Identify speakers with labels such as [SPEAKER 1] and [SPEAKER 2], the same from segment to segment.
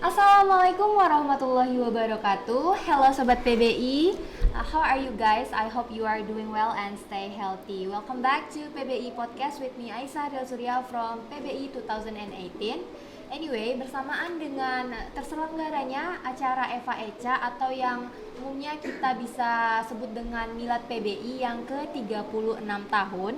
[SPEAKER 1] Assalamualaikum warahmatullahi wabarakatuh. Hello Sobat PBI. How are you guys? I hope you are doing well and stay healthy. Welcome back to PBI Podcast with me Aisyah Del Surya from PBI 2018. Anyway, bersamaan dengan terselenggaranya acara Eva Eca atau yang umumnya kita bisa sebut dengan Milad PBI yang ke-36 tahun.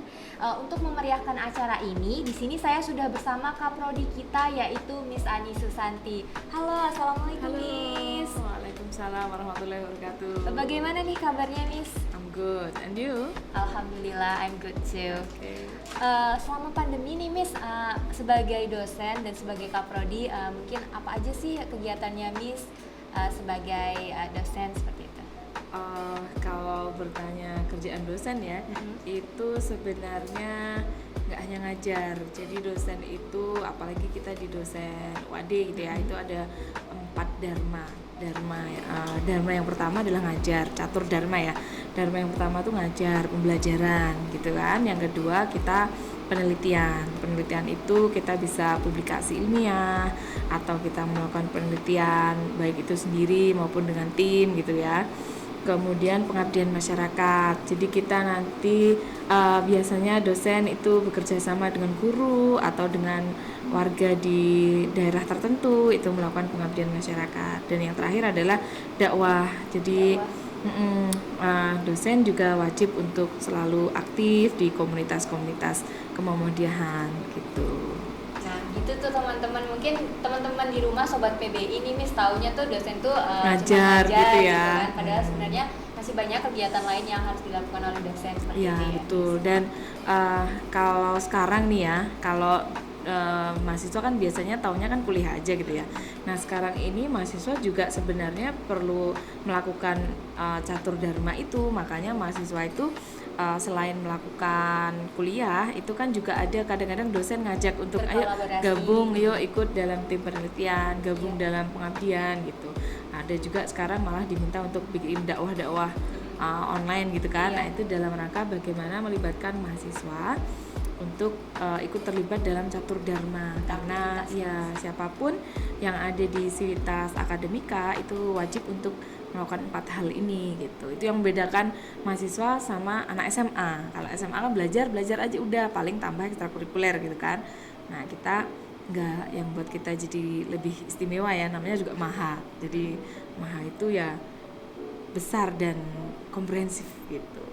[SPEAKER 1] Untuk memeriahkan acara ini, di sini saya sudah bersama Kaprodi kita yaitu Miss Ani Susanti. Halo, assalamualaikum.
[SPEAKER 2] Halo.
[SPEAKER 1] Miss.
[SPEAKER 2] Waalaikumsalam warahmatullahi wabarakatuh.
[SPEAKER 1] Bagaimana nih kabarnya, Miss?
[SPEAKER 2] I'm good. And you?
[SPEAKER 1] Alhamdulillah, I'm good too.
[SPEAKER 2] Okay.
[SPEAKER 1] Selama pandemi nih, Miss, sebagai dosen dan sebagai Kaprodi, mungkin apa aja sih kegiatannya Miss sebagai dosen seperti itu?
[SPEAKER 2] Kalau bertanya kerjaan dosen ya, itu sebenarnya nggak hanya ngajar. Jadi dosen itu, apalagi kita di dosen UAD gitu ya, itu ada 4 dharma. Dharma yang pertama adalah ngajar, catur dharma ya. Dharma yang pertama tuh ngajar, pembelajaran gitu kan. Yang kedua kita penelitian itu kita bisa publikasi ilmiah atau kita melakukan penelitian baik itu sendiri maupun dengan tim gitu ya. Kemudian pengabdian masyarakat, jadi kita nanti biasanya dosen itu bekerja sama dengan guru atau dengan warga di daerah tertentu itu melakukan pengabdian masyarakat. Dan yang terakhir adalah dakwah, jadi dosen juga wajib untuk selalu aktif di komunitas-komunitas kemuhamadiyahan gitu.
[SPEAKER 1] Nah, gitu tuh teman-teman. Mungkin teman-teman di rumah Sobat PBI ini Miss taunya tuh dosen tuh
[SPEAKER 2] ngajar
[SPEAKER 1] cuma
[SPEAKER 2] gitu ya.
[SPEAKER 1] Gitu kan. Padahal sebenarnya masih banyak kegiatan lain yang harus dilakukan oleh dosen seperti
[SPEAKER 2] Ya,
[SPEAKER 1] itu ya.
[SPEAKER 2] betul. Dan kalau sekarang nih ya, kalau mahasiswa kan biasanya taunya kan kuliah aja gitu ya. Nah sekarang ini mahasiswa juga sebenarnya perlu melakukan catur dharma itu, makanya mahasiswa itu selain melakukan kuliah itu kan juga ada kadang-kadang dosen ngajak untuk ayo gabung, yuk ikut dalam tim penelitian, gabung dalam pengabdian gitu. Ada juga sekarang malah diminta untuk bikin dakwah-dakwah online gitu kan. Nah itu dalam rangka bagaimana melibatkan mahasiswa untuk ikut terlibat dalam catur dharma, karena ya siapapun yang ada di Sivitas Akademika itu wajib untuk melakukan 4 hal ini gitu. Itu yang membedakan mahasiswa sama anak SMA. Kalau SMA kan belajar aja udah, paling tambah ekstrakurikuler gitu kan. Nah kita enggak, yang buat kita jadi lebih istimewa ya namanya juga MAHA. Jadi MAHA itu ya besar dan komprehensif gitu.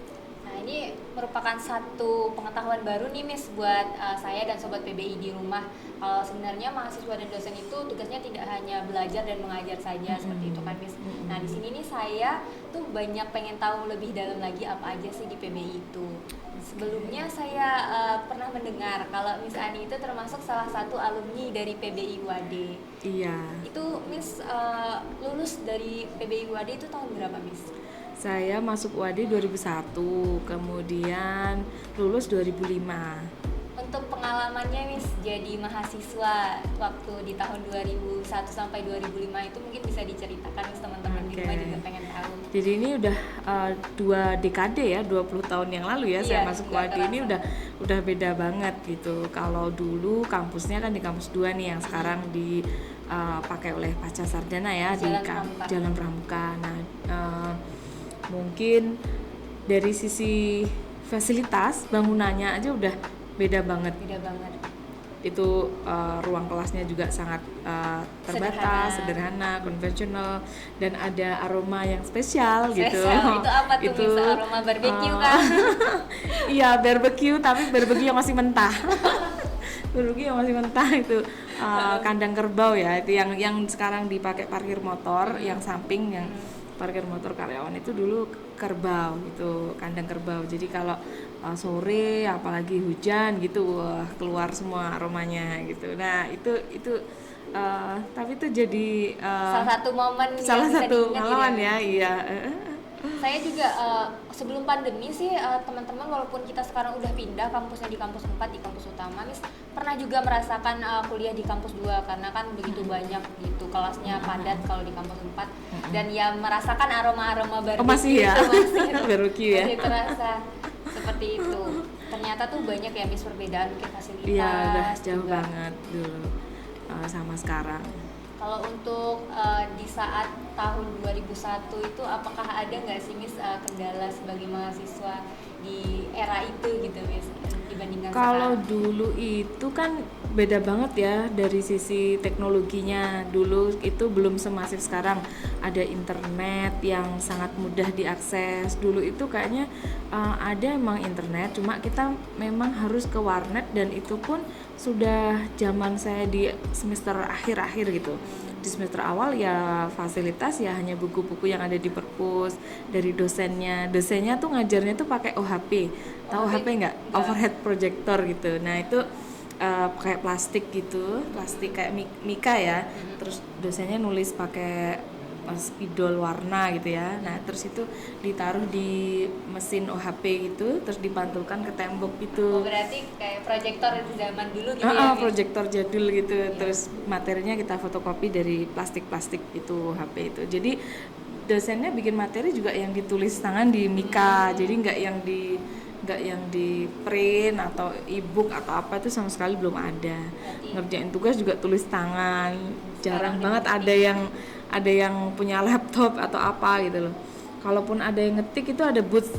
[SPEAKER 1] Ini merupakan satu pengetahuan baru nih Miss buat saya dan Sobat PBI di rumah. Kalau sebenarnya mahasiswa dan dosen itu tugasnya tidak hanya belajar dan mengajar saja seperti itu kan Miss. Nah di sini nih saya tuh banyak pengen tahu lebih dalam lagi apa aja sih di PBI itu. Sebelumnya saya pernah mendengar kalau Miss Ani itu termasuk salah satu alumni dari PBI UAD.
[SPEAKER 2] Iya.
[SPEAKER 1] Itu Miss lulus dari PBI UAD itu tahun berapa Miss?
[SPEAKER 2] Saya masuk UAD 2001, kemudian lulus 2005.
[SPEAKER 1] Untuk pengalamannya Miss jadi mahasiswa waktu di tahun 2001 sampai 2005 itu mungkin bisa diceritakan Miss, teman-teman di rumah juga pengen tahu.
[SPEAKER 2] Jadi ini udah 2 dekade ya, 20 tahun yang lalu ya saya masuk UAD. Ini udah beda banget gitu. Kalau dulu kampusnya kan di kampus 2 nih yang sekarang dipakai oleh Pasca Sarjana ya, Jalan Pramuka. Nah, mungkin dari sisi fasilitas bangunannya aja udah beda banget. Itu ruang kelasnya juga sangat terbatas, sederhana, konvensional, dan ada aroma yang spesial gitu.
[SPEAKER 1] Itu apa tuh? Itu aroma barbecue kan?
[SPEAKER 2] Iya, barbecue, tapi barbecue yang masih mentah. Barbecue yang masih mentah itu kandang kerbau ya, itu yang sekarang dipakai parkir motor, yang samping yang parkir motor karyawan itu dulu kerbau, itu kandang kerbau. Jadi kalau sore apalagi hujan gitu, wah keluar semua aromanya gitu. Nah itu tapi itu jadi
[SPEAKER 1] Salah satu momen yang
[SPEAKER 2] salah
[SPEAKER 1] bisa
[SPEAKER 2] satu
[SPEAKER 1] diingat gitu
[SPEAKER 2] pengalaman
[SPEAKER 1] ya.
[SPEAKER 2] ya, iya.
[SPEAKER 1] Saya juga sebelum pandemi sih teman-teman walaupun kita sekarang udah pindah kampusnya di kampus 4 di kampus utama, Miss pernah juga merasakan kuliah di kampus 2 karena kan begitu banyak gitu kelasnya padat kalau di kampus 4 dan ya merasakan aroma-aroma barbecue
[SPEAKER 2] Masih ya?
[SPEAKER 1] itu masih
[SPEAKER 2] Barbecue ya?
[SPEAKER 1] masih terasa seperti itu. Ternyata tuh banyak ya Miss perbedaan mungkin fasilitas.
[SPEAKER 2] Iya, udah jauh
[SPEAKER 1] juga.
[SPEAKER 2] banget dulu sama sekarang.
[SPEAKER 1] Kalau untuk di saat tahun 2001 itu apakah ada nggak sih Miss kendala sebagai mahasiswa di era itu gitu Miss dibandingkan
[SPEAKER 2] Kalau
[SPEAKER 1] sekarang?
[SPEAKER 2] dulu itu kan beda banget ya dari sisi teknologinya. Dulu itu belum semasif sekarang. Ada internet yang sangat mudah diakses. Dulu itu kayaknya ada emang internet, cuma kita memang harus ke warnet dan itu pun sudah zaman saya di semester akhir-akhir gitu. Di semester awal ya fasilitas ya hanya buku-buku yang ada di perpus dari dosennya. Dosennya tuh ngajarnya tuh pakai OHP. Tahu OHP nggak? Overhead projector gitu. Nah itu kayak plastik gitu, plastik kayak mika ya. Terus dosennya nulis pakai spidol warna gitu ya. Nah terus itu ditaruh di mesin OHP gitu, terus dipantulkan ke tembok gitu.
[SPEAKER 1] Berarti kayak proyektor di zaman dulu gitu ya Miss?
[SPEAKER 2] Proyektor jadul gitu. Terus materinya kita fotokopi dari plastik-plastik itu HP itu. Jadi dosennya bikin materi juga yang ditulis tangan di mika. Jadi nggak yang di print atau e-book atau apa itu sama sekali belum ada. Ngerjain tugas juga tulis tangan. Jarang banget ada yang punya laptop atau apa gitu loh. Kalaupun ada yang ngetik itu ada booth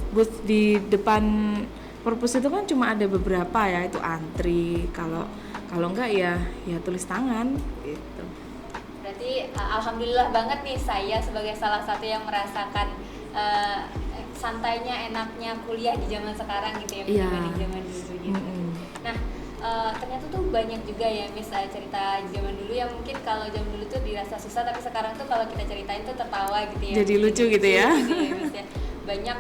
[SPEAKER 2] di depan perpus itu kan cuma ada beberapa ya, itu antri. Kalau enggak ya tulis tangan gitu.
[SPEAKER 1] Berarti alhamdulillah banget nih saya sebagai salah satu yang merasakan santainya enaknya kuliah di zaman sekarang gitu ya dibanding zaman dulu gitu. Nah ternyata tuh banyak juga ya Miss cerita zaman dulu yang mungkin kalau zaman dulu tuh dirasa susah tapi sekarang tuh kalau kita ceritain tuh tertawa gitu ya.
[SPEAKER 2] Jadi lucu gitu ya.
[SPEAKER 1] Miss, ya. Banyak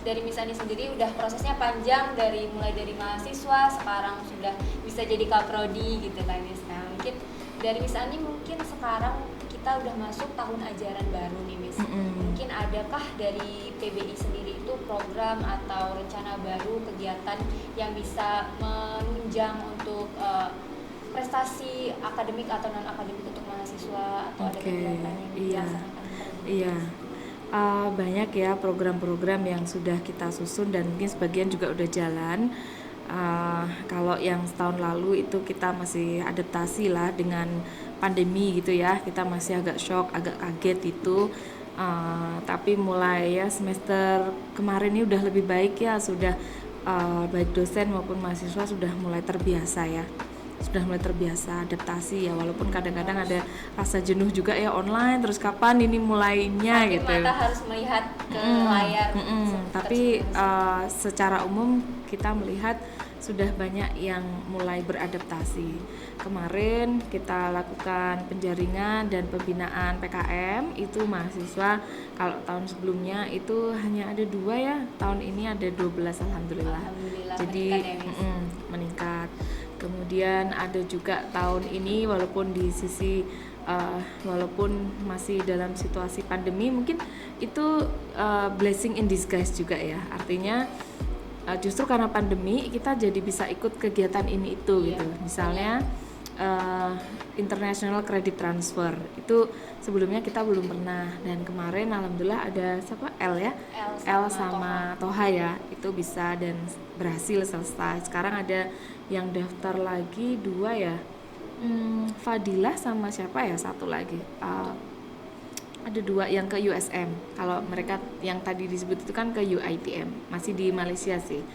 [SPEAKER 1] dari Miss Ani sendiri udah prosesnya panjang mulai dari mahasiswa sekarang sudah bisa jadi kaprodi gitu kan Miss. Nah mungkin dari Miss Ani mungkin sekarang kita udah masuk tahun ajaran baru nih Miss. Mungkin adakah dari PBI sendiri itu program atau rencana baru kegiatan yang bisa menunjang untuk prestasi akademik atau non akademik untuk mahasiswa atau ada kegiatan yang dilaksanakan?
[SPEAKER 2] Iya. Banyak ya program-program yang sudah kita susun dan mungkin sebagian juga udah jalan. Kalau yang setahun lalu itu kita masih adaptasi lah dengan pandemi gitu ya, kita masih agak shock, agak kaget itu. Tapi mulai ya semester kemarin ini udah lebih baik ya, sudah baik dosen maupun mahasiswa sudah mulai terbiasa ya, sudah mulai terbiasa adaptasi ya, walaupun kadang-kadang ada rasa jenuh juga ya online, terus kapan ini mulainya
[SPEAKER 1] tapi
[SPEAKER 2] gitu.
[SPEAKER 1] Mata harus melihat ke layar.
[SPEAKER 2] Tapi secara umum kita melihat sudah banyak yang mulai beradaptasi. Kemarin kita lakukan penjaringan dan pembinaan PKM itu mahasiswa. Kalau tahun sebelumnya itu hanya ada 2 ya, tahun ini ada 12 alhamdulillah. Jadi meningkat. Kemudian ada juga tahun ini walaupun di sisi walaupun masih dalam situasi pandemi, mungkin itu blessing in disguise juga ya. Artinya justru karena pandemi kita jadi bisa ikut kegiatan ini itu gitu. Misalnya international credit transfer itu sebelumnya kita belum pernah, dan kemarin alhamdulillah ada siapa L sama Toha ya, itu bisa dan berhasil selesai. Sekarang ada yang daftar lagi 2 ya, Fadilah sama siapa ya satu lagi, ada 2 yang ke USM. Kalau mereka yang tadi disebut itu kan ke UITM, masih di Malaysia sih.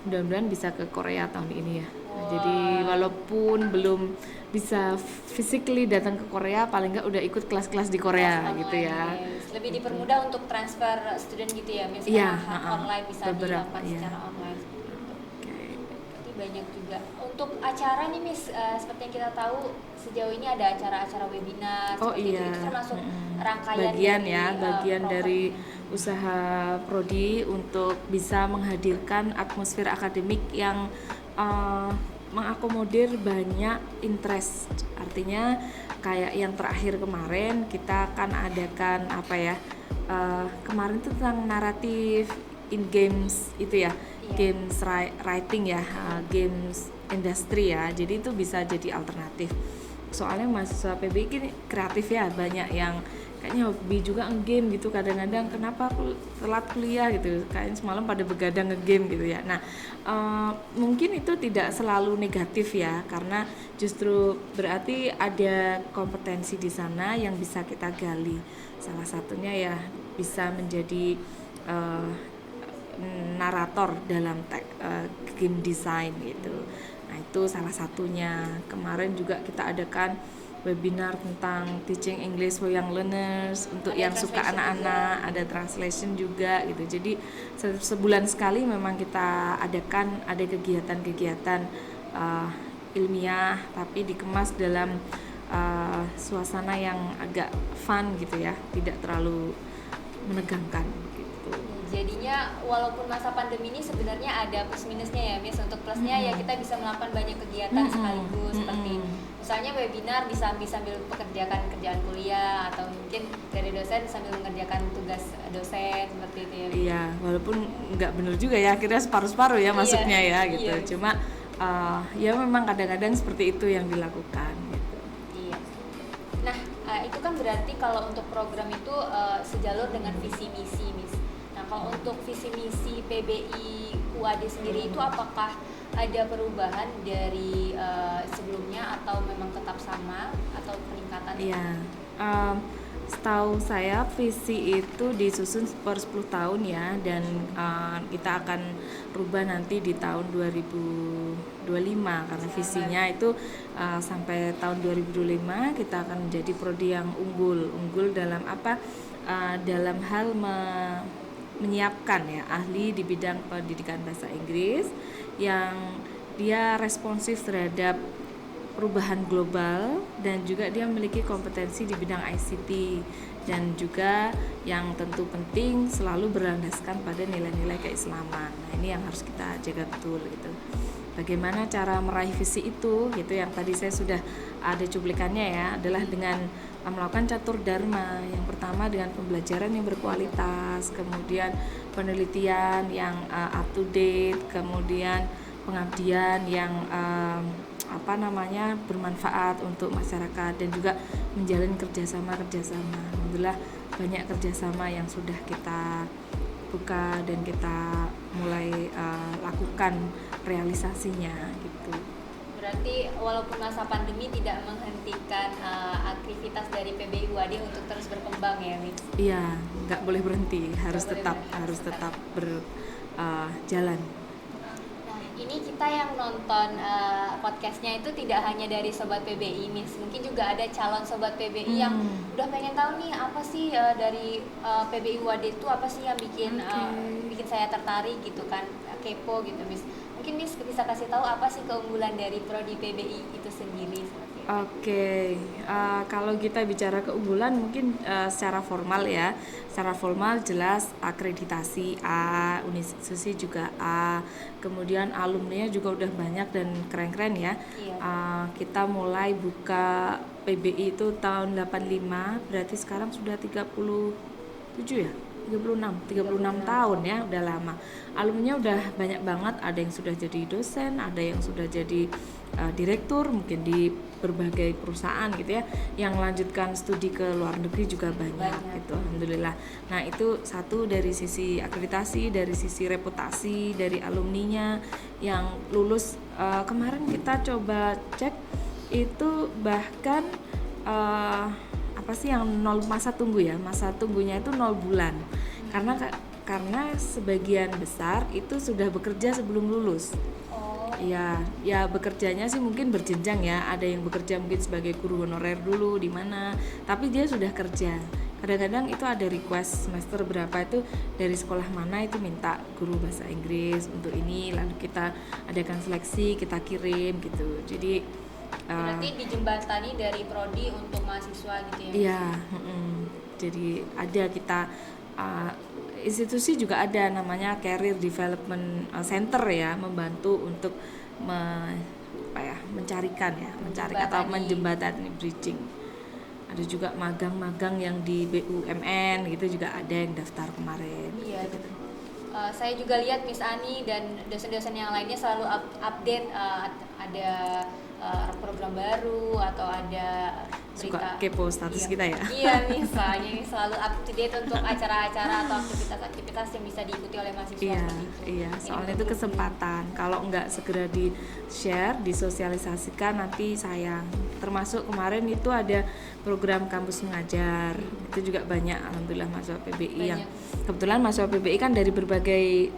[SPEAKER 2] Mudah-mudahan bisa ke Korea tahun ini ya. Jadi walaupun belum bisa physically datang ke Korea, paling nggak udah ikut kelas-kelas di Korea gitu ya.
[SPEAKER 1] Lebih dipermudah untuk transfer student gitu ya, misalnya online bisa dilakukan secara online. Jadi banyak juga untuk acara nih Miss, seperti yang kita tahu sejauh ini ada acara-acara webinar seperti itu termasuk rangkaian
[SPEAKER 2] bagian dari usaha prodi untuk bisa menghadirkan atmosfer akademik yang mengakomodir banyak interest. Artinya kayak yang terakhir kemarin kita akan adakan apa ya? Kemarin itu tentang naratif in games itu ya. Games writing ya, games industry ya. Jadi itu bisa jadi alternatif. Soalnya mahasiswa PBI ini kreatif ya, banyak yang kayaknya hobi juga nge-game gitu. Kadang-kadang kenapa aku telat kuliah gitu, kayaknya semalam pada begadang nge-game gitu ya. Nah mungkin itu tidak selalu negatif ya, karena justru berarti ada kompetensi di sana yang bisa kita gali. Salah satunya ya bisa menjadi narator dalam game design gitu. Nah itu salah satunya. Kemarin juga kita adakan webinar tentang teaching English for young learners untuk
[SPEAKER 1] Ada
[SPEAKER 2] yang suka anak-anak, ada translation juga gitu. Jadi sebulan sekali memang kita adakan ada kegiatan-kegiatan ilmiah tapi dikemas dalam suasana yang agak fun gitu ya, tidak terlalu menegangkan gitu.
[SPEAKER 1] Jadinya walaupun masa pandemi ini sebenarnya ada plus minusnya ya Miss. Untuk plusnya ya kita bisa melakukan banyak kegiatan sekaligus, seperti misalnya webinar bisa sambil mengerjakan kerjaan kuliah, atau mungkin dari dosen sambil mengerjakan tugas dosen, seperti itu ya.
[SPEAKER 2] Iya, walaupun nggak bener juga ya, akhirnya separuh-separuh ya masuknya ya gitu.
[SPEAKER 1] Iya.
[SPEAKER 2] Cuma ya memang kadang-kadang seperti itu yang dilakukan gitu.
[SPEAKER 1] Iya. Nah, itu kan berarti kalau untuk program itu sejalur dengan visi misi, Miss. Nah, kalau untuk visi misi PBI UAD sendiri itu apakah ada perubahan dari sebelumnya atau memang tetap sama atau peningkatan?
[SPEAKER 2] Iya. Setahu saya visi itu disusun per 10 tahun ya, dan kita akan rubah nanti di tahun 2025 karena visinya itu sampai tahun 2025 kita akan menjadi prodi yang unggul dalam apa? Dalam hal menyiapkan ya ahli di bidang pendidikan bahasa Inggris yang dia responsif terhadap perubahan global, dan juga dia memiliki kompetensi di bidang ICT, dan juga yang tentu penting selalu berlandaskan pada nilai-nilai keislaman. Nah ini yang harus kita jaga betul gitu. Bagaimana cara meraih visi itu gitu, yang tadi saya sudah ada cuplikannya ya, adalah dengan melakukan catur dharma. Yang pertama dengan pembelajaran yang berkualitas, kemudian penelitian yang up to date, kemudian pengabdian yang bermanfaat untuk masyarakat, dan juga menjalin kerjasama. Alhamdulillah banyak kerjasama yang sudah kita buka dan kita mulai lakukan realisasinya gitu.
[SPEAKER 1] Berarti walaupun masa pandemi tidak menghentikan aktivitas dari PBI UAD untuk terus berkembang ya, Miss?
[SPEAKER 2] Iya, nggak boleh berhenti, harus tetap berjalan.
[SPEAKER 1] Ini kita yang nonton podcastnya itu tidak hanya dari Sobat PBI, Miss. Mungkin juga ada calon Sobat PBI yang udah pengen tahu nih apa sih dari PBI UAD itu apa sih yang bikin saya tertarik gitu kan, kepo gitu, Miss. Mungkin Miss bisa kasih tahu apa sih keunggulan dari prodi PBI itu sendiri?
[SPEAKER 2] Oke, kalau kita bicara keunggulan mungkin secara formal ya. Secara formal jelas akreditasi A, universitas juga A, kemudian alumninya juga udah banyak dan keren-keren ya.
[SPEAKER 1] Iya.
[SPEAKER 2] Kita mulai buka PBI itu tahun 85, berarti sekarang sudah 37 ya? 36 tahun ya, udah lama. Alumninya udah banyak banget, ada yang sudah jadi dosen, ada yang sudah jadi direktur mungkin di berbagai perusahaan gitu ya, yang melanjutkan studi ke luar negeri juga banyak gitu, alhamdulillah. Nah itu satu dari sisi akreditasi, dari sisi reputasi dari alumninya yang lulus. Kemarin kita coba cek itu bahkan apa sih yang masa tunggunya itu 0 bulan, karena sebagian besar itu sudah bekerja sebelum lulus. Ya bekerjanya sih mungkin berjenjang ya, ada yang bekerja mungkin sebagai guru honorer dulu di mana, tapi dia sudah kerja. Kadang-kadang itu ada request semester berapa itu dari sekolah mana itu minta guru bahasa Inggris untuk ini, lalu kita adakan seleksi, kita kirim gitu. Jadi
[SPEAKER 1] berarti dijembatani dari prodi untuk mahasiswa gitu ya?
[SPEAKER 2] Iya, jadi ada kita institusi juga ada namanya Career Development Center ya, membantu untuk mencarikan atau menjembatani bridging. Ada juga magang-magang yang di BUMN gitu juga ada yang daftar kemarin.
[SPEAKER 1] Iya gitu. Saya juga lihat Miss Ani dan dosen-dosen yang lainnya selalu update ada program baru atau ada berita.
[SPEAKER 2] Suka kepo status kita ya.
[SPEAKER 1] Iya misalnya ini selalu up to date untuk acara-acara atau aktivitas-aktivitas yang bisa diikuti oleh mahasiswa.
[SPEAKER 2] Iya, soalnya itu kesempatan. Kalau nggak segera di share, disosialisasikan nanti sayang. Termasuk kemarin itu ada program kampus mengajar. Itu juga banyak alhamdulillah mahasiswa PBI yang kebetulan mahasiswa PBI kan dari berbagai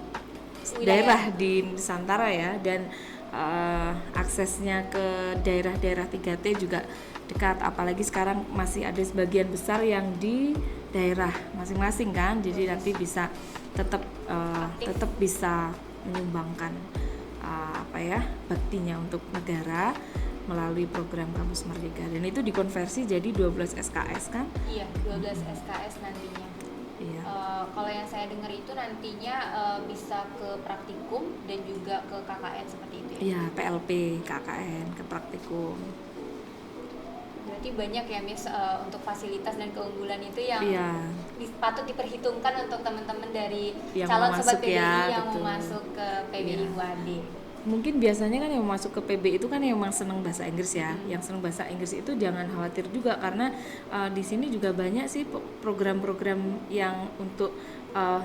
[SPEAKER 2] daerah di Nusantara ya, dan aksesnya ke daerah-daerah 3T juga dekat, apalagi sekarang masih ada sebagian besar yang di daerah masing-masing kan, jadi nanti bisa tetap bisa menyumbangkan baktinya untuk negara melalui program Kampus Merdeka, dan itu dikonversi jadi 12 SKS kan?
[SPEAKER 1] Iya, 12 SKS nantinya.
[SPEAKER 2] Iya.
[SPEAKER 1] Kalau yang saya dengar itu nantinya bisa ke praktikum dan juga ke KKN seperti itu ya?
[SPEAKER 2] Iya, PLP, KKN, ke praktikum.
[SPEAKER 1] Berarti banyak ya Miss untuk fasilitas dan keunggulan itu yang patut diperhitungkan untuk teman-teman dari yang calon sobat PBI yang mau masuk ke PBI UAD.
[SPEAKER 2] Mungkin biasanya kan yang masuk ke PB itu kan yang memang senang bahasa Inggris ya. Yang senang bahasa Inggris itu jangan khawatir juga, karena di sini juga banyak sih program-program yang untuk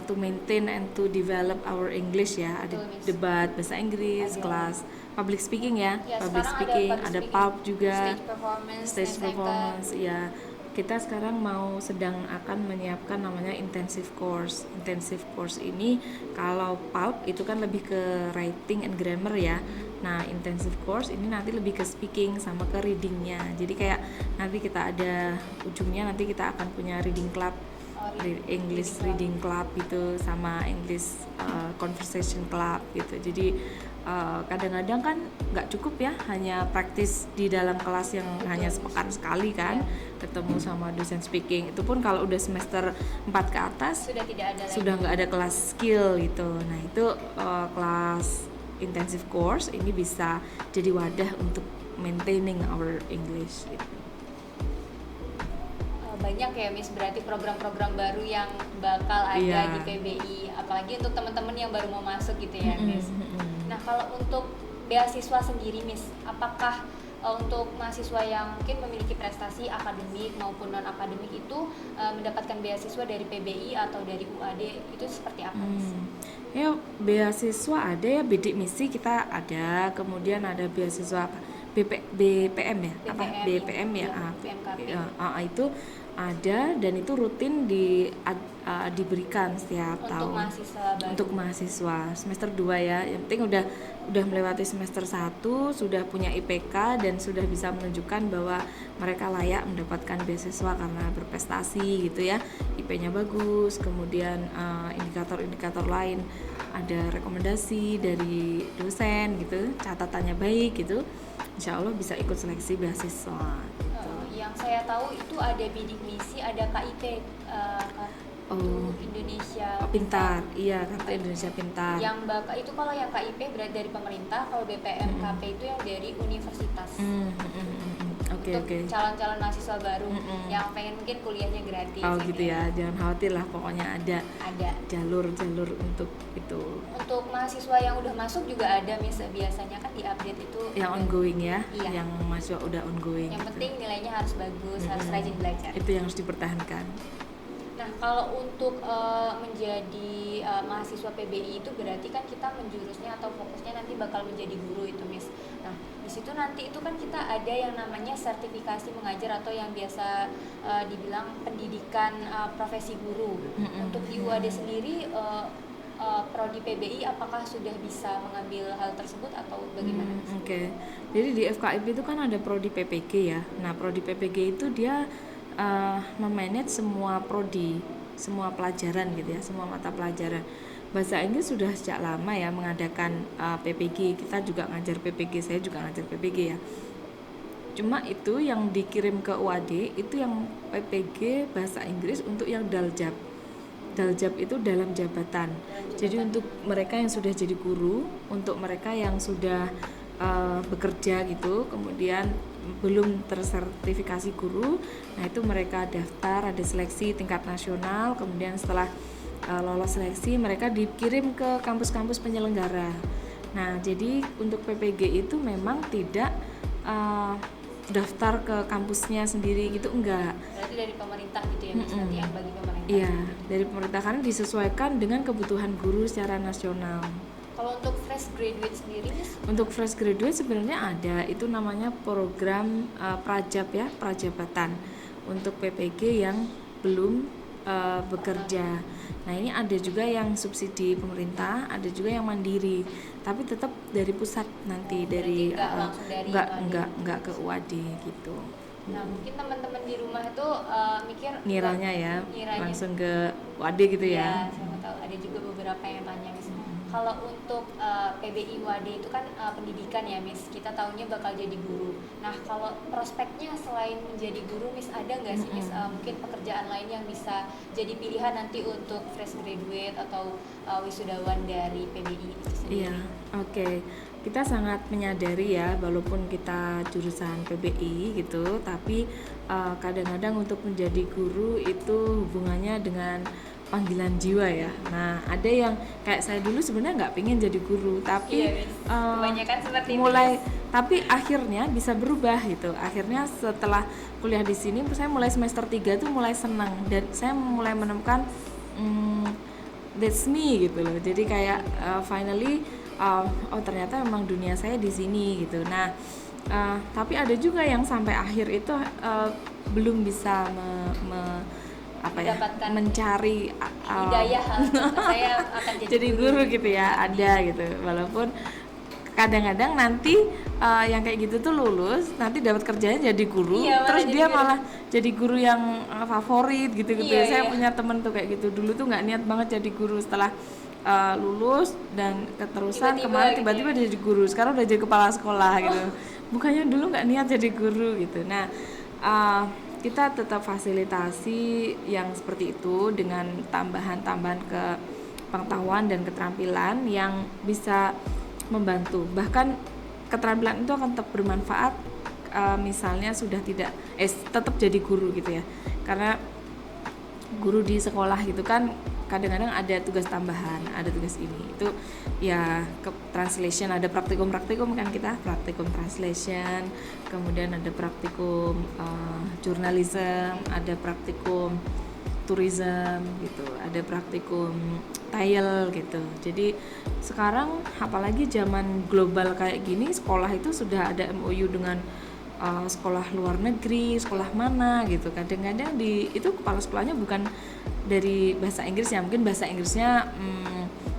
[SPEAKER 2] to maintain and to develop our English ya. Ada debat bahasa Inggris, kelas public speaking ya, public speaking, ada PUB juga, stage performance ya. Kita sekarang sedang akan menyiapkan namanya intensive course. Intensive course ini kalau PULP itu kan lebih ke writing and grammar ya. Nah, intensive course ini nanti lebih ke speaking sama ke readingnya. Jadi kayak nanti kita ada ujungnya nanti kita akan punya reading club, English reading club gitu, sama English conversation club gitu. Jadi kadang-kadang kan nggak cukup ya hanya praktis di dalam kelas yang hanya sepekan sekali kan ketemu sama dosen speaking. Itu pun kalau udah semester 4 ke atas sudah nggak ada kelas skill gitu. Nah itu kelas intensive course ini bisa jadi wadah untuk maintaining our English gitu.
[SPEAKER 1] Banyak ya Miss, berarti program-program baru yang bakal ada di PBI, apalagi untuk teman-teman yang baru mau masuk gitu ya Miss. Nah kalau untuk beasiswa sendiri Miss, apakah untuk mahasiswa yang mungkin memiliki prestasi akademik maupun non akademik itu mendapatkan beasiswa dari PBI atau dari UAD itu seperti apa Miss?
[SPEAKER 2] Ya beasiswa ada ya, bidik misi kita ada, kemudian ada beasiswa BPM ya, BPM ya, itu ada dan itu rutin diberikan setiap tahun untuk mahasiswa semester 2 ya. Yang penting udah melewati semester 1, sudah punya IPK dan sudah bisa menunjukkan bahwa mereka layak mendapatkan beasiswa karena berprestasi gitu ya. IP-nya bagus, kemudian indikator-indikator lain, ada rekomendasi dari dosen gitu, catatannya baik gitu. Insya Allah bisa ikut seleksi beasiswa.
[SPEAKER 1] Yang saya tahu itu ada bidik misi, ada KIP, Indonesia
[SPEAKER 2] Pintar. Iya, Kartu Indonesia Pintar.
[SPEAKER 1] Yang itu kalau yang KIP berarti dari pemerintah, kalau BPMKP itu yang dari universitas. Oke. Calon-calon mahasiswa baru yang pengen mungkin kuliahnya gratis.
[SPEAKER 2] Oh gitu ya, jangan khawatir lah, pokoknya ada jalur untuk itu.
[SPEAKER 1] Untuk mahasiswa yang udah masuk juga ada biasanya kan diupdate itu.
[SPEAKER 2] Yang ongoing ya, yang mahasiswa udah ongoing.
[SPEAKER 1] Yang penting nilainya harus bagus, harus rajin belajar.
[SPEAKER 2] Itu yang harus dipertahankan.
[SPEAKER 1] Nah kalau untuk menjadi mahasiswa PBI itu berarti kan kita menjurusnya atau fokusnya nanti bakal menjadi guru itu Miss. Nah di situ nanti itu kan kita ada yang namanya sertifikasi mengajar atau yang biasa dibilang pendidikan profesi guru. Untuk di UAD sendiri prodi PBI apakah sudah bisa mengambil hal tersebut atau bagaimana?
[SPEAKER 2] Oke. Jadi di FKIP itu kan ada prodi PPG ya. Nah prodi PPG itu dia memanage semua prodi, semua pelajaran gitu ya, semua mata pelajaran. Bahasa Inggris sudah sejak lama ya mengadakan PPG. Kita juga ngajar PPG, saya juga ngajar PPG ya. Cuma itu yang dikirim ke UAD itu yang PPG bahasa Inggris untuk yang daljab. Daljab itu dalam jabatan. Jadi untuk mereka yang sudah jadi guru, untuk mereka yang sudah bekerja gitu, kemudian belum tersertifikasi guru. Nah itu mereka daftar, ada seleksi tingkat nasional, kemudian setelah lolos seleksi mereka dikirim ke kampus-kampus penyelenggara. Nah jadi untuk PPG itu memang tidak daftar ke kampusnya sendiri gitu, enggak.
[SPEAKER 1] Berarti dari pemerintah gitu ya Miss, nanti yang bagi pemerintah.
[SPEAKER 2] Iya, dari pemerintah karena disesuaikan dengan kebutuhan guru secara nasional.
[SPEAKER 1] Kalau untuk fresh graduate sendiri Miss?
[SPEAKER 2] Untuk fresh graduate sebenarnya ada, itu namanya program prajab ya, prajabatan untuk PPG yang belum bekerja. Nah ini ada juga yang subsidi pemerintah, ada juga yang mandiri, tapi tetap dari pusat nanti, dari
[SPEAKER 1] nggak langsung dari
[SPEAKER 2] enggak ke UAD gitu.
[SPEAKER 1] Nah mungkin teman-teman di rumah itu mikir
[SPEAKER 2] Ngiranya ya
[SPEAKER 1] ngiranya
[SPEAKER 2] langsung ke UAD gitu ya.
[SPEAKER 1] siapa tahu ada juga beberapa yang tanya Miss. Kalau untuk PBI WAD itu kan pendidikan ya Miss, kita tahunya bakal jadi guru. Nah kalau prospeknya selain menjadi guru Miss, ada nggak sih Miss mungkin pekerjaan lain yang bisa jadi pilihan nanti untuk fresh graduate atau wisudawan dari PBI itu sendiri?
[SPEAKER 2] Iya, oke. Kita sangat menyadari ya, walaupun kita jurusan PBI gitu, tapi kadang-kadang untuk menjadi guru itu hubungannya dengan panggilan jiwa ya. Nah, ada yang kayak saya dulu sebenarnya nggak pengen jadi guru, tapi
[SPEAKER 1] kebanyakan seperti
[SPEAKER 2] mulai, tapi akhirnya bisa berubah gitu. Akhirnya setelah kuliah di sini, saya mulai semester 3 tuh mulai senang dan saya mulai menemukan that's me gitu loh. Jadi kayak finally oh ternyata memang dunia saya di sini gitu. Nah, tapi ada juga yang sampai akhir itu belum bisa mencari
[SPEAKER 1] hidayah saya akan
[SPEAKER 2] jadi guru gitu ya, ada gitu. Walaupun kadang-kadang nanti yang kayak gitu tuh lulus nanti dapat kerjanya jadi guru, terus dia malah jadi guru yang favorit gitu-gitu. Saya punya temen tuh kayak gitu, dulu tuh nggak niat banget jadi guru, setelah lulus dan keterusan kemarin tiba-tiba dia jadi guru, sekarang udah jadi kepala sekolah gitu. Bukannya dulu nggak niat jadi guru gitu. Nah kita tetap fasilitasi yang seperti itu dengan tambahan-tambahan ke pengetahuan dan keterampilan yang bisa membantu. Bahkan keterampilan itu akan tetap bermanfaat misalnya sudah tidak tetap jadi guru gitu ya, karena guru di sekolah gitu kan kadang-kadang ada tugas tambahan, ada tugas ini itu ya, ke translation, ada praktikum kan, kita praktikum translation, kemudian ada praktikum journalism, ada praktikum tourism gitu, ada praktikum tile gitu. Jadi sekarang apalagi zaman global kayak gini, sekolah itu sudah ada MOU dengan sekolah luar negeri, sekolah mana gitu. Kadang-kadang itu kepala sekolahnya bukan dari bahasa Inggris ya, mungkin bahasa Inggrisnya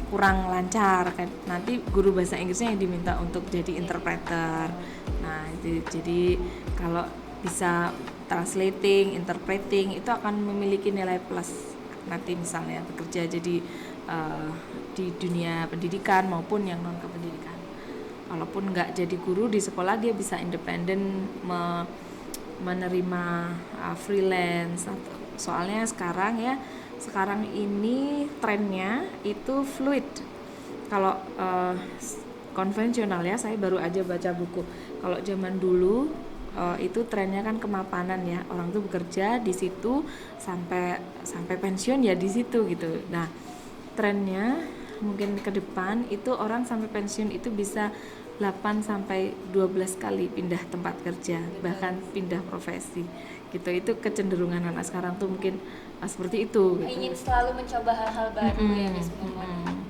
[SPEAKER 2] kurang lancar kan, nanti guru bahasa Inggrisnya yang diminta untuk jadi interpreter. Nah itu, jadi kalau bisa translating, interpreting itu akan memiliki nilai plus nanti misalnya bekerja jadi di dunia pendidikan maupun yang non kependidikan. Walaupun nggak jadi guru di sekolah, dia bisa independen menerima freelance. Soalnya sekarang ini trennya itu fluid. Kalau konvensional ya, saya baru aja baca buku. Kalau zaman dulu itu trennya kan kemapanan ya, orang tuh bekerja di situ sampai pensiun ya di situ gitu. Nah trennya mungkin ke depan itu orang sampai pensiun itu bisa 8 sampai 12 kali pindah tempat kerja, bahkan pindah profesi gitu. Itu kecenderungan anak sekarang tuh mungkin seperti itu gitu.
[SPEAKER 1] Ingin selalu mencoba hal-hal baru ya Miss,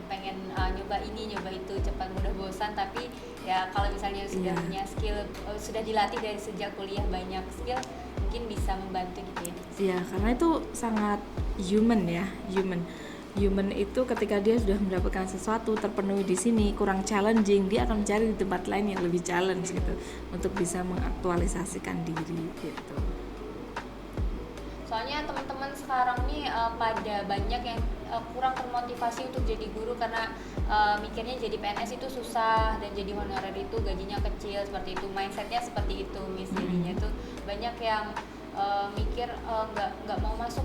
[SPEAKER 1] pengen nyoba ini nyoba itu, cepat mudah bosan. Tapi ya kalau misalnya sudah punya skill, sudah dilatih dari sejak kuliah banyak skill, mungkin bisa membantu gitu ya.
[SPEAKER 2] Iya, karena itu sangat human ya, human itu ketika dia sudah mendapatkan sesuatu terpenuhi di sini, kurang challenging, dia akan mencari di tempat lain yang lebih challenge gitu untuk bisa mengaktualisasikan diri gitu.
[SPEAKER 1] Soalnya teman-teman sekarang nih pada banyak yang kurang termotivasi untuk jadi guru karena mikirnya jadi PNS itu susah dan jadi honorer itu gajinya kecil, seperti itu, mindsetnya seperti itu Miss. Jadinya tuh banyak yang mikir nggak mau masuk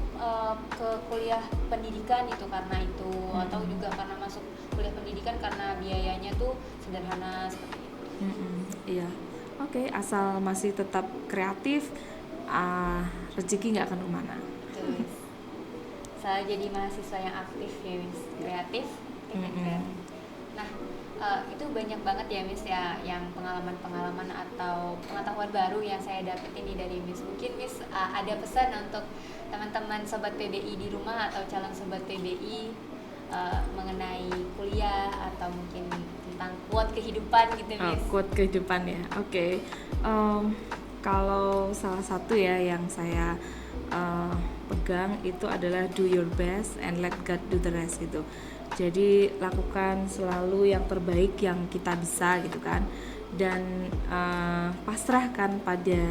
[SPEAKER 1] ke kuliah pendidikan itu karena itu, atau juga karena masuk kuliah pendidikan karena biayanya tuh sederhana seperti itu.
[SPEAKER 2] Iya, oke, asal masih tetap kreatif, rezeki nggak akan kemana.
[SPEAKER 1] Betul, Miss. Saya jadi mahasiswa yang aktif ya, Miss. Kreatif, keren. Nah, itu banyak banget ya, Miss, ya, yang pengalaman-pengalaman atau pengetahuan baru yang saya dapat ini dari Miss. Mungkin Miss ada pesan untuk teman-teman sobat PBI di rumah atau calon sobat PBI mengenai kuliah atau mungkin tentang quote kehidupan gitu, Miss.
[SPEAKER 2] Quote kehidupan ya, oke. Kalau salah satu ya yang saya pegang itu adalah do your best and let God do the rest gitu. Jadi lakukan selalu yang terbaik yang kita bisa gitu kan, dan pasrahkan pada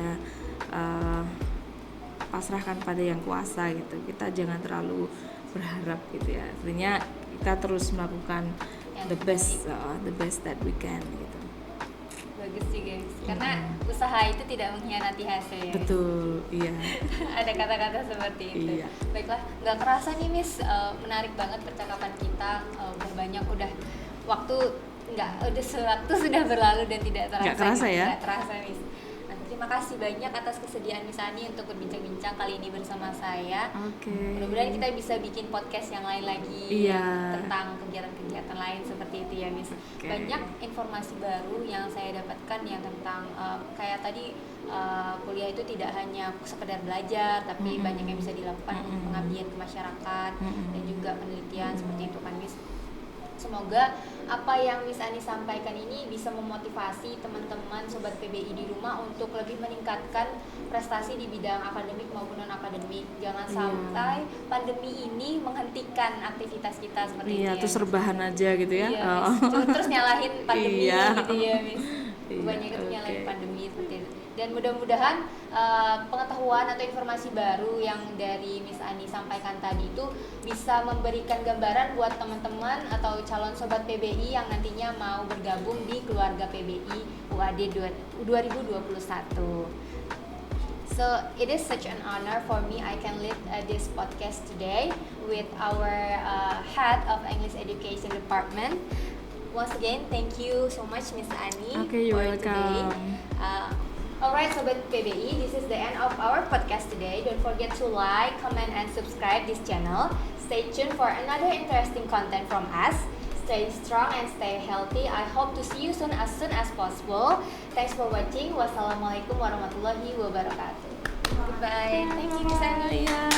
[SPEAKER 2] yang kuasa gitu. Kita jangan terlalu berharap gitu ya. Artinya kita terus melakukan the best that we can gitu.
[SPEAKER 1] Bagus sih, guys, karena usaha itu tidak mengkhianati hasil ya,
[SPEAKER 2] Betul, iya.
[SPEAKER 1] ada kata-kata seperti itu.
[SPEAKER 2] Iya.
[SPEAKER 1] Baiklah, nggak kerasa nih, Miss, menarik banget percakapan kita. Udah waktu sudah berlalu dan tidak terasa.
[SPEAKER 2] Nggak kerasa ya?
[SPEAKER 1] Nggak terasa, Miss. Nah, terima kasih banyak atas kesediaan Miss Ani untuk berbincang-bincang kali ini bersama saya.
[SPEAKER 2] Oke.
[SPEAKER 1] Mudah-mudahan kita bisa bikin podcast yang lain lagi.
[SPEAKER 2] Iya.
[SPEAKER 1] Tentang kegiatan-kegiatan lain seperti itu ya, Miss.
[SPEAKER 2] Oke.
[SPEAKER 1] Banyak informasi baru yang saya dapatkan yang tentang kayak tadi kuliah itu tidak hanya sekedar belajar, tapi banyak yang bisa dilakukan untuk pengabdian ke masyarakat dan juga penelitian seperti itu kan, Miss. Semoga apa yang Miss Ani sampaikan ini bisa memotivasi teman-teman sobat PBI di rumah untuk lebih meningkatkan prestasi di bidang akademik maupun non akademik. Jangan sampai pandemi ini menghentikan aktivitas kita seperti
[SPEAKER 2] Iya,
[SPEAKER 1] ini.
[SPEAKER 2] terus rebahan aja gitu ya.
[SPEAKER 1] Iya, Miss. Terus nyalahin pandemi
[SPEAKER 2] Iya.
[SPEAKER 1] gitu ya, Miss.
[SPEAKER 2] Iya,
[SPEAKER 1] Banyak itu
[SPEAKER 2] oke.
[SPEAKER 1] nyalahin pandemi seperti itu. Dan mudah-mudahan pengetahuan atau informasi baru yang dari Miss Ani sampaikan tadi itu bisa memberikan gambaran buat teman-teman atau calon sobat PBI yang nantinya mau bergabung di keluarga PBI UAD 2021. So it is such an honor for me I can lead this podcast today with our head of English Education Department. Once again, thank you so much, Miss Ani.
[SPEAKER 2] Okay, you're
[SPEAKER 1] for today.
[SPEAKER 2] welcome.
[SPEAKER 1] Alright, Sobat PBI, this is the end of our podcast today. Don't forget to like, comment, and subscribe this channel. Stay tuned for another interesting content from us. Stay strong and stay healthy. I hope to see you soon as possible. Thanks for watching. Wassalamualaikum warahmatullahi wabarakatuh. Goodbye. Thank you, Miss Ani.
[SPEAKER 2] Iya.